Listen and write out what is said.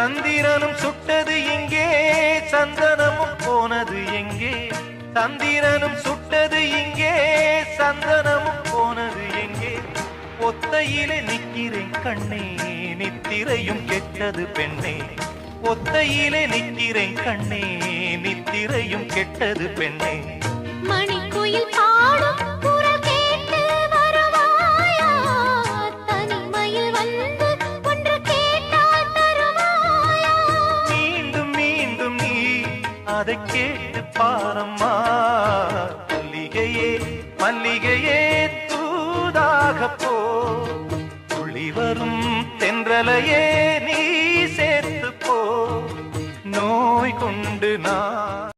சந்திரனும் சுட்டது இங்கே சந்தனமும் போனது எங்கே சந்திரனும் சுட்டது இங்கே சந்தனமும் போனது எங்கே ஒத்தையிலே நிக்கிறேன் கண்ணே நித்திரையும் கெட்டது பெண்ணே ஒத்தையிலே நிக்கிறேன் கண்ணே நித்திரையும் கெட்டது பெண்ணே மணிக்குயில் பாடும் குரல் கேட்டு வருவாயா தனிமையில் வந்து ஒன்று கேட்டால் தருவாயா மீண்டும் மீண்டும் நீ அதை கேட்டு பாரம்மா மல்லிகையே மல்லிகையே தூதாக போ துளி வரும் தென்றலையே நீ சேர்த்து போ நோய் கொண்டு நான்